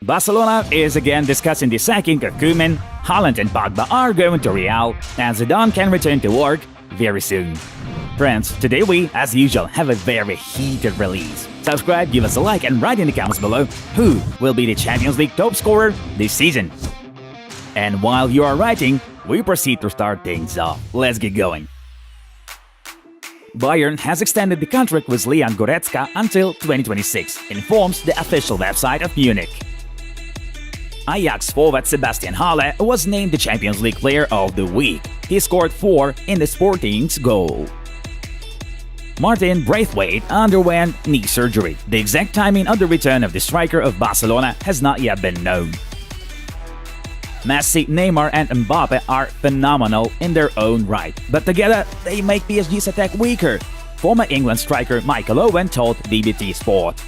Barcelona is again discussing the sacking of Koeman. Haaland and Pogba are going to Real, and Zidane can return to work very soon. Friends, today we, as usual, have a very heated release. Subscribe, give us a like, and write in the comments below who will be the Champions League top scorer this season. And while you are writing, we proceed to start things off. Let's get going. Bayern has extended the contract with Leon Goretzka until 2026, informs the official website of Munich. Ajax forward Sebastian Halle was named the Champions League Player of the Week. He scored 4 in the Sporting's goal. Martin Braithwaite underwent knee surgery. The exact timing of the return of the striker of Barcelona has not yet been known. Messi, Neymar and Mbappe are phenomenal in their own right, but together they make PSG's attack weaker, former England striker Michael Owen told BBT Sport.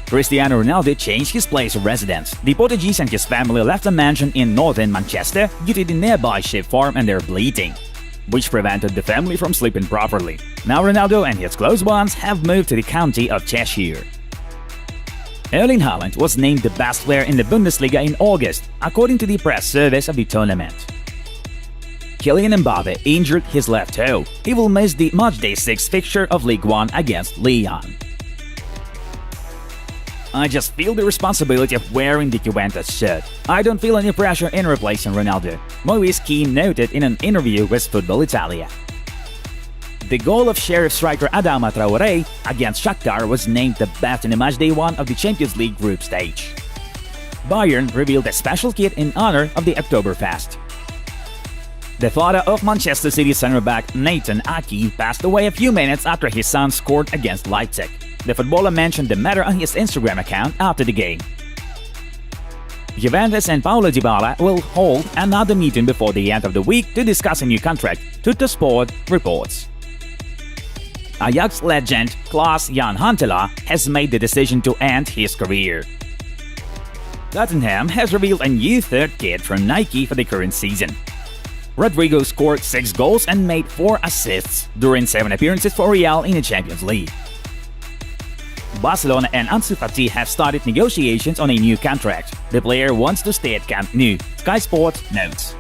Cristiano Ronaldo changed his place of residence. The Portuguese and his family left a mansion in northern Manchester due to the nearby sheep farm and their bleating, which prevented the family from sleeping properly. Now Ronaldo and his close ones have moved to the county of Cheshire. Erling Haaland was named the best player in the Bundesliga in August, according to the press service of the tournament. Kylian Mbappe injured his left toe. He will miss the matchday 6 fixture of League One against Lyon. I just feel the responsibility of wearing the Juventus shirt. I don't feel any pressure in replacing Ronaldo, Moise Kean noted in an interview with Football Italia. The goal of Sheriff striker Adama Traoré against Shakhtar was named the best in the matchday 1 of the Champions League group stage. Bayern revealed a special kit in honor of the Oktoberfest. The father of Manchester City centre-back Nathan Ake passed away a few minutes after his son scored against Leipzig. The footballer mentioned the matter on his Instagram account after the game. Juventus and Paulo Dybala will hold another meeting before the end of the week to discuss a new contract, Tuttosport reports. Ajax legend Klaas-Jan Huntelaar has made the decision to end his career. Tottenham has revealed a new third kit from Nike for the current season. Rodrigo scored 6 goals and made 4 assists during 7 appearances for Real in the Champions League. Barcelona and Ansu Fati have started negotiations on a new contract. The player wants to stay at Camp Nou, Sky Sports notes.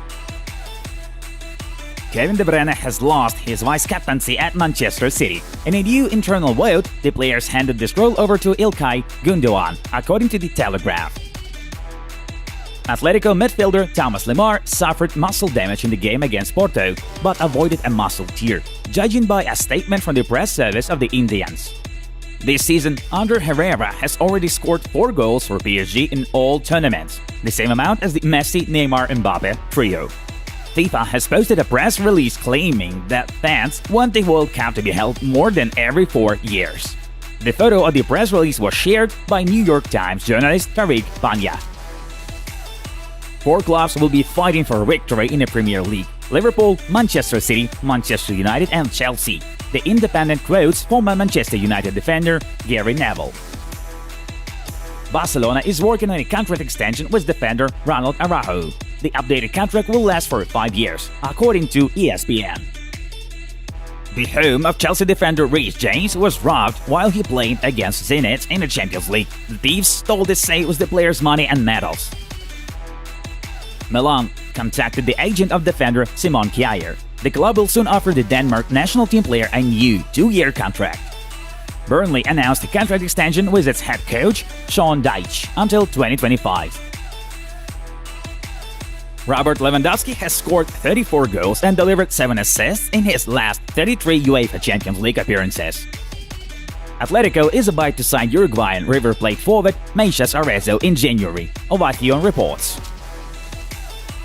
Kevin De Bruyne has lost his vice-captaincy at Manchester City. In a new internal vote, the players handed this role over to Ilkay Gundogan, according to The Telegraph. Atletico midfielder Thomas Lemar suffered muscle damage in the game against Porto, but avoided a muscle tear, judging by a statement from the press service of the Indians. This season, Ander Herrera has already scored 4 goals for PSG in all tournaments, the same amount as the Messi, Neymar, Mbappe trio. FIFA has posted a press release claiming that fans want the World Cup to be held more than every 4 years. The photo of the press release was shared by New York Times journalist Tariq Panya. 4 clubs will be fighting for victory in the Premier League: Liverpool, Manchester City, Manchester United and Chelsea. The Independent quotes former Manchester United defender Gary Neville. Barcelona is working on a contract extension with defender Ronald Araujo. The updated contract will last for 5 years, according to ESPN. The home of Chelsea defender Reece James was robbed while he played against Zenit in the Champions League. The thieves stole the safe with the players' money and medals. Milan contacted the agent of defender Simon Kjaer. The club will soon offer the Denmark national team player a new 2-year contract. Burnley announced a contract extension with its head coach, Sean Dyche, until 2025. Robert Lewandowski has scored 34 goals and delivered 7 assists in his last 33 UEFA Champions League appearances. Atletico is about to sign Uruguayan River Plate forward Meisas Arezzo in January, Ovation reports.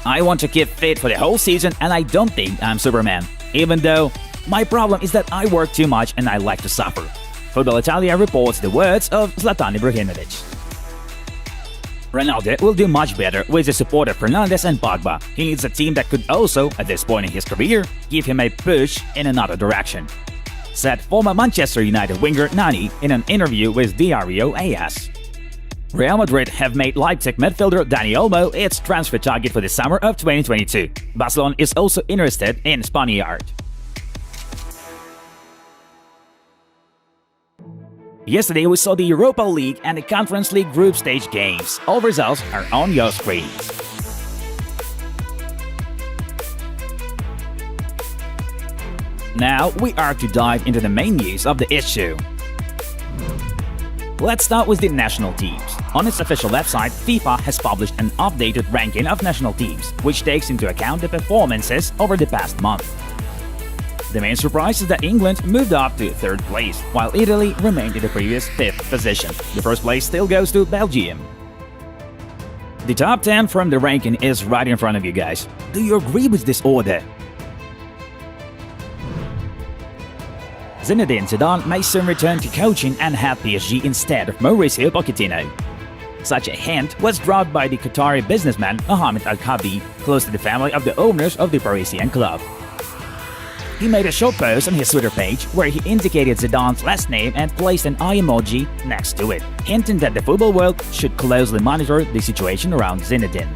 I want to keep fit for the whole season and I don't think I'm Superman, even though my problem is that I work too much and I like to suffer. Football Italia reports the words of Zlatan Ibrahimovic. Ronaldo will do much better with the support of Fernandes and Pogba. He needs a team that could also, at this point in his career, give him a push in another direction, said former Manchester United winger Nani in an interview with Diario AS. Real Madrid have made Leipzig midfielder Dani Olmo its transfer target for the summer of 2022. Barcelona is also interested in Spaniard. Yesterday, we saw the Europa League and the Conference League group stage games. All results are on your screens. Now, we are to dive into the main news of the issue. Let's start with the national teams. On its official website, FIFA has published an updated ranking of national teams, which takes into account the performances over the past month. The main surprise is that England moved up to 3rd place, while Italy remained in the previous 5th position. The first place still goes to Belgium. The top 10 from the ranking is right in front of you guys. Do you agree with this order? Zinedine Zidane may soon return to coaching and head PSG instead of Mauricio Pochettino. Such a hint was dropped by the Qatari businessman Mohammed Al-Khabi, close to the family of the owners of the Parisian club. He made a short post on his Twitter page where he indicated Zidane's last name and placed an eye emoji next to it, hinting that the football world should closely monitor the situation around Zinedine.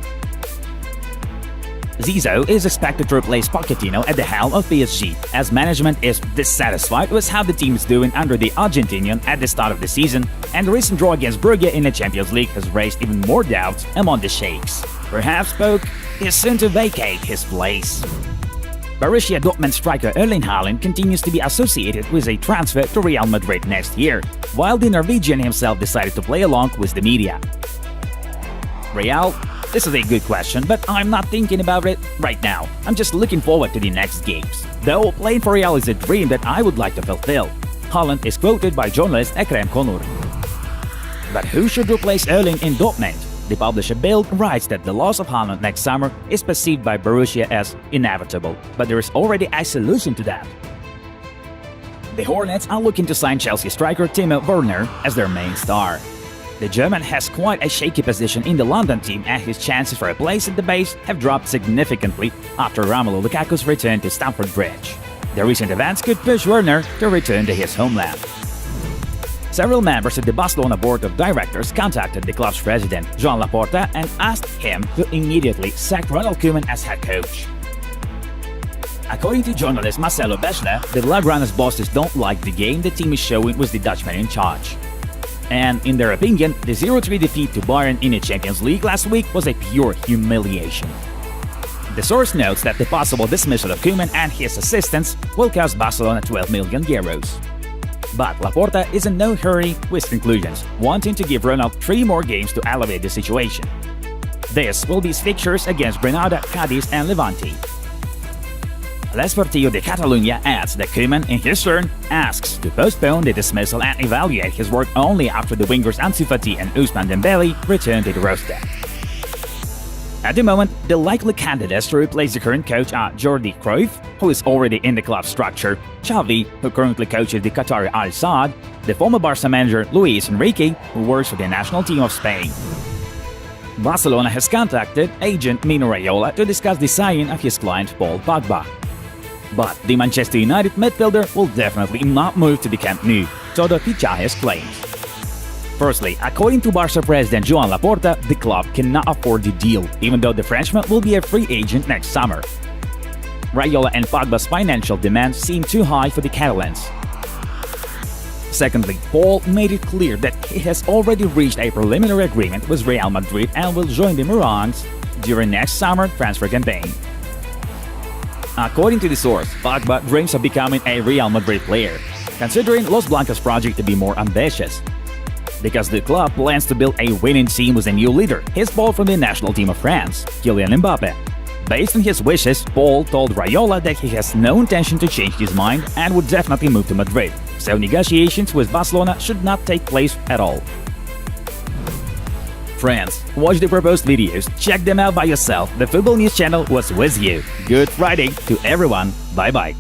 Zizou is expected to replace Pochettino at the helm of PSG, as management is dissatisfied with how the team is doing under the Argentinian at the start of the season, and the recent draw against Brugge in the Champions League has raised even more doubts among the sheikhs. Perhaps Poch is soon to vacate his place. Borussia Dortmund striker Erling Haaland continues to be associated with a transfer to Real Madrid next year, while the Norwegian himself decided to play along with the media. Real? This is a good question, but I'm not thinking about it right now. I'm just looking forward to the next games. Though playing for Real is a dream that I would like to fulfill. Haaland is quoted by journalist Ekrem Konur. But who should replace Erling in Dortmund? The publisher Bild writes that the loss of Haaland next summer is perceived by Borussia as inevitable, but there is already a solution to that. The Hornets are looking to sign Chelsea striker Timo Werner as their main star. The German has quite a shaky position in the London team, and his chances for a place at the base have dropped significantly after Romelu Lukaku's return to Stamford Bridge. The recent events could push Werner to return to his homeland. Several members of the Barcelona board of directors contacted the club's president, Joan Laporta, and asked him to immediately sack Ronald Koeman as head coach. According to journalist Marcelo Bechler, the Blaugrana's bosses don't like the game the team is showing with the Dutchman in charge. And in their opinion, the 0-3 defeat to Bayern in the Champions League last week was a pure humiliation. The source notes that the possible dismissal of Koeman and his assistants will cost Barcelona 12 million euros. But Laporta is in no hurry with conclusions, wanting to give Ronald 3 more games to elevate the situation. This will be fixtures against Granada, Cadiz and Levante. L'Esportiu de Catalunya adds that Koeman, in his turn, asks to postpone the dismissal and evaluate his work only after the wingers Ansu Fati and Ousmane Dembele return to the roster. At the moment, the likely candidates to replace the current coach are Jordi Cruyff, who is already in the club structure, Xavi, who currently coaches the Qatari Al Sadd, the former Barca manager Luis Enrique, who works for the national team of Spain. Barcelona has contacted agent Mino Raiola to discuss the signing of his client Paul Pogba. But the Manchester United midfielder will definitely not move to the Camp Nou, Todo Fichajes claims. Firstly, according to Barca president Joan Laporta, the club cannot afford the deal, even though the Frenchman will be a free agent next summer. Raiola and Pogba's financial demands seem too high for the Catalans. Secondly, Paul made it clear that he has already reached a preliminary agreement with Real Madrid and will join the Merengues during next summer transfer campaign. According to the source, Pogba dreams of becoming a Real Madrid player, considering Los Blancos' project to be more ambitious. Because the club plans to build a winning team with a new leader, his ball from the national team of France, Kylian Mbappe. Based on his wishes, Paul told Raiola that he has no intention to change his mind and would definitely move to Madrid, so negotiations with Barcelona should not take place at all. Friends, watch the proposed videos, check them out by yourself. The Football News channel was with you. Good Friday to everyone. Bye bye.